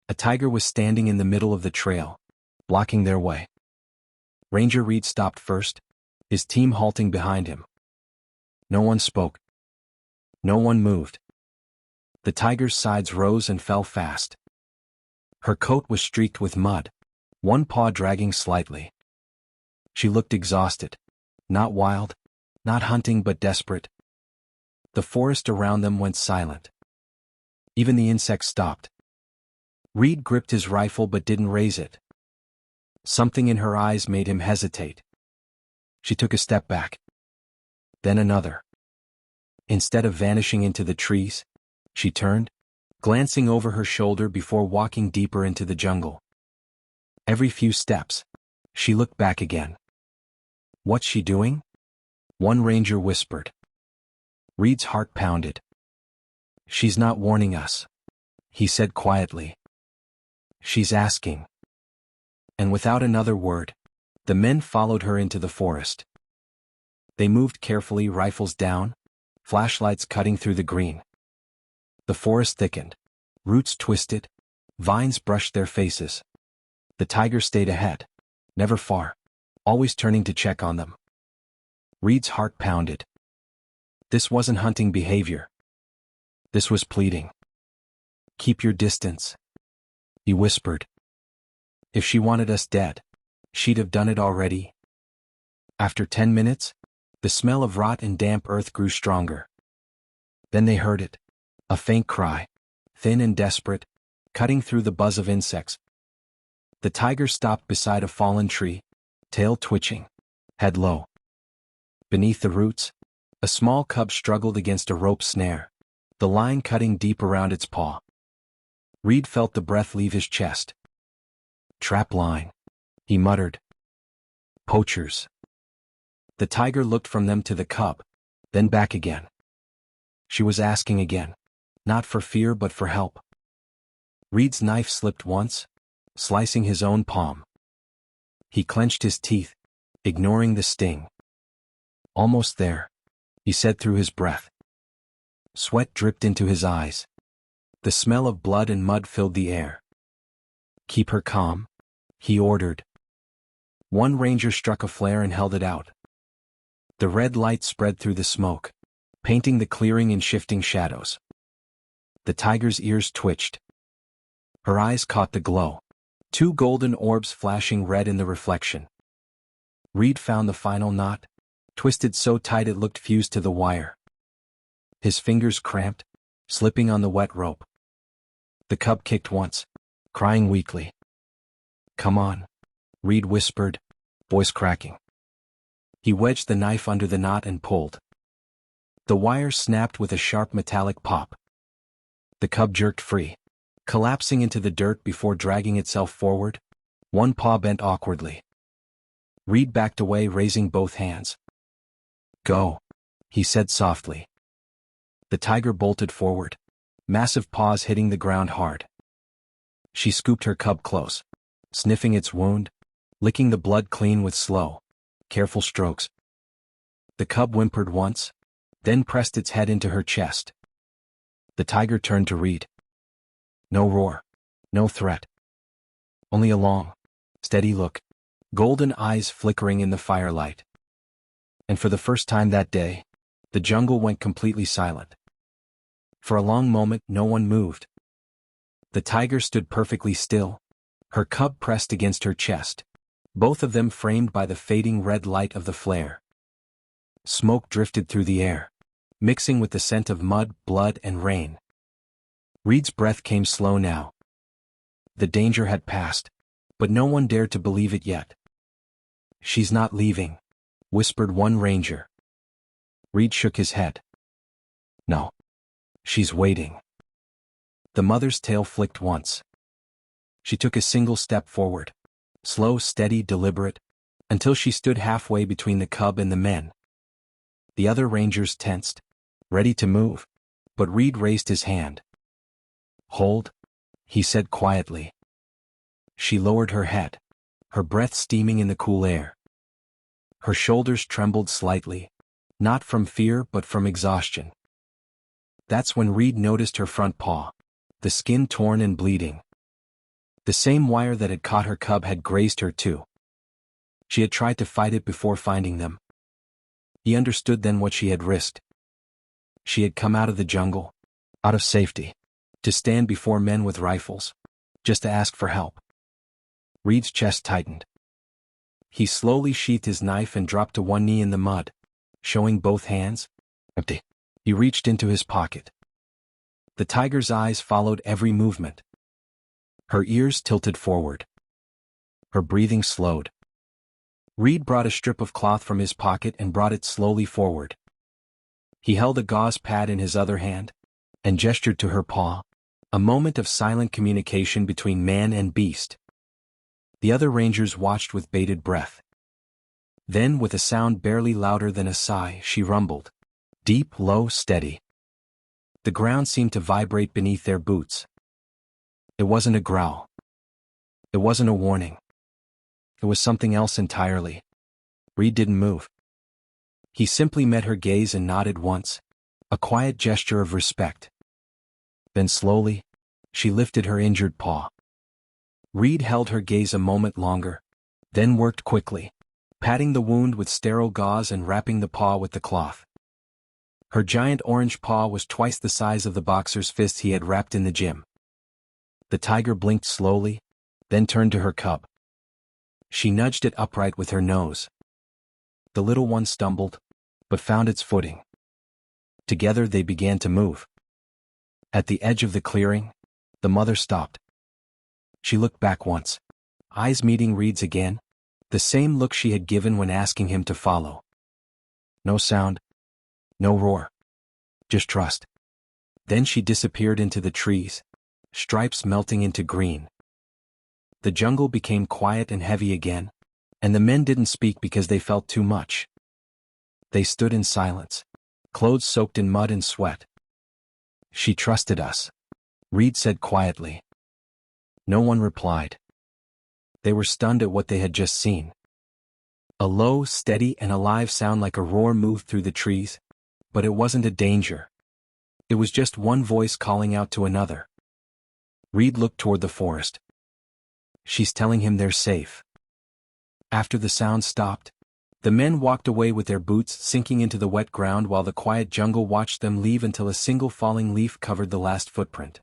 A tiger was standing in the middle of the trail, blocking their way. Ranger Reed stopped first, his team halting behind him. No one spoke. No one moved. The tiger's sides rose and fell fast. Her coat was streaked with mud, one paw dragging slightly. She looked exhausted. Not wild, not hunting but desperate. The forest around them went silent. Even the insects stopped. Reed gripped his rifle but didn't raise it. Something in her eyes made him hesitate. She took a step back. Then another. Instead of vanishing into the trees, she turned, glancing over her shoulder before walking deeper into the jungle. Every few steps, she looked back again. What's she doing? One ranger whispered. Reed's heart pounded. She's not warning us, he said quietly. She's asking. And without another word, the men followed her into the forest. They moved carefully, rifles down, flashlights cutting through the green. The forest thickened. Roots twisted. Vines brushed their faces. The tiger stayed ahead, never far, always turning to check on them. Reed's heart pounded. This wasn't hunting behavior. This was pleading. Keep your distance, he whispered. If she wanted us dead, she'd have done it already. After 10 minutes, the smell of rot and damp earth grew stronger. Then they heard it. A faint cry, thin and desperate, cutting through the buzz of insects. The tiger stopped beside a fallen tree, tail twitching, head low. Beneath the roots, a small cub struggled against a rope snare, the line cutting deep around its paw. Reed felt the breath leave his chest. Trap line, he muttered. Poachers. The tiger looked from them to the cub, then back again. She was asking again, not for fear but for help. Reed's knife slipped once, slicing his own palm. He clenched his teeth, ignoring the sting. Almost there, he said through his breath. Sweat dripped into his eyes. The smell of blood and mud filled the air. Keep her calm, he ordered. One ranger struck a flare and held it out. The red light spread through the smoke, painting the clearing in shifting shadows. The tiger's ears twitched. Her eyes caught the glow, two golden orbs flashing red in the reflection. Reed found the final knot, twisted so tight it looked fused to the wire. His fingers cramped, slipping on the wet rope. The cub kicked once, crying weakly. Come on, Reed whispered, voice cracking. He wedged the knife under the knot and pulled. The wire snapped with a sharp metallic pop. The cub jerked free, collapsing into the dirt before dragging itself forward, one paw bent awkwardly. Reed backed away, raising both hands. Go, he said softly. The tiger bolted forward, massive paws hitting the ground hard. She scooped her cub close, sniffing its wound, licking the blood clean with slow, careful strokes. The cub whimpered once, then pressed its head into her chest. The tiger turned to Reed. No roar, no threat. Only a long, steady look, golden eyes flickering in the firelight. And for the first time that day, the jungle went completely silent. For a long moment, no one moved. The tiger stood perfectly still, her cub pressed against her chest, both of them framed by the fading red light of the flare. Smoke drifted through the air, mixing with the scent of mud, blood, and rain. Reed's breath came slow now. The danger had passed, but no one dared to believe it yet. She's not leaving, whispered one ranger. Reed shook his head. No. She's waiting. The mother's tail flicked once. She took a single step forward, slow, steady, deliberate, until she stood halfway between the cub and the men. The other rangers tensed, ready to move, but Reed raised his hand. Hold, he said quietly. She lowered her head, her breath steaming in the cool air. Her shoulders trembled slightly, not from fear but from exhaustion. That's when Reed noticed her front paw, the skin torn and bleeding. The same wire that had caught her cub had grazed her too. She had tried to fight it before finding them. He understood then what she had risked. She had come out of the jungle, out of safety, to stand before men with rifles, just to ask for help. Reed's chest tightened. He slowly sheathed his knife and dropped to one knee in the mud, showing both hands. Empty. He reached into his pocket. The tiger's eyes followed every movement. Her ears tilted forward. Her breathing slowed. Reed brought a strip of cloth from his pocket and brought it slowly forward. He held a gauze pad in his other hand and gestured to her paw, a moment of silent communication between man and beast. The other rangers watched with bated breath. Then, with a sound barely louder than a sigh, she rumbled. Deep, low, steady. The ground seemed to vibrate beneath their boots. It wasn't a growl. It wasn't a warning. It was something else entirely. Reed didn't move. He simply met her gaze and nodded once, a quiet gesture of respect. Then slowly, she lifted her injured paw. Reed held her gaze a moment longer, then worked quickly, patting the wound with sterile gauze and wrapping the paw with the cloth. Her giant orange paw was twice the size of the boxer's fist he had wrapped in the gym. The tiger blinked slowly, then turned to her cub. She nudged it upright with her nose. The little one stumbled, but found its footing. Together they began to move. At the edge of the clearing, the mother stopped. She looked back once, eyes meeting Reed's again, the same look she had given when asking him to follow. No sound, no roar, just trust. Then she disappeared into the trees, stripes melting into green. The jungle became quiet and heavy again, and the men didn't speak because they felt too much. They stood in silence, clothes soaked in mud and sweat. She trusted us, Reed said quietly. No one replied. They were stunned at what they had just seen. A low, steady, and alive sound like a roar moved through the trees, but it wasn't a danger. It was just one voice calling out to another. Reed looked toward the forest. She's telling him they're safe. After the sound stopped, the men walked away with their boots sinking into the wet ground while the quiet jungle watched them leave until a single falling leaf covered the last footprint.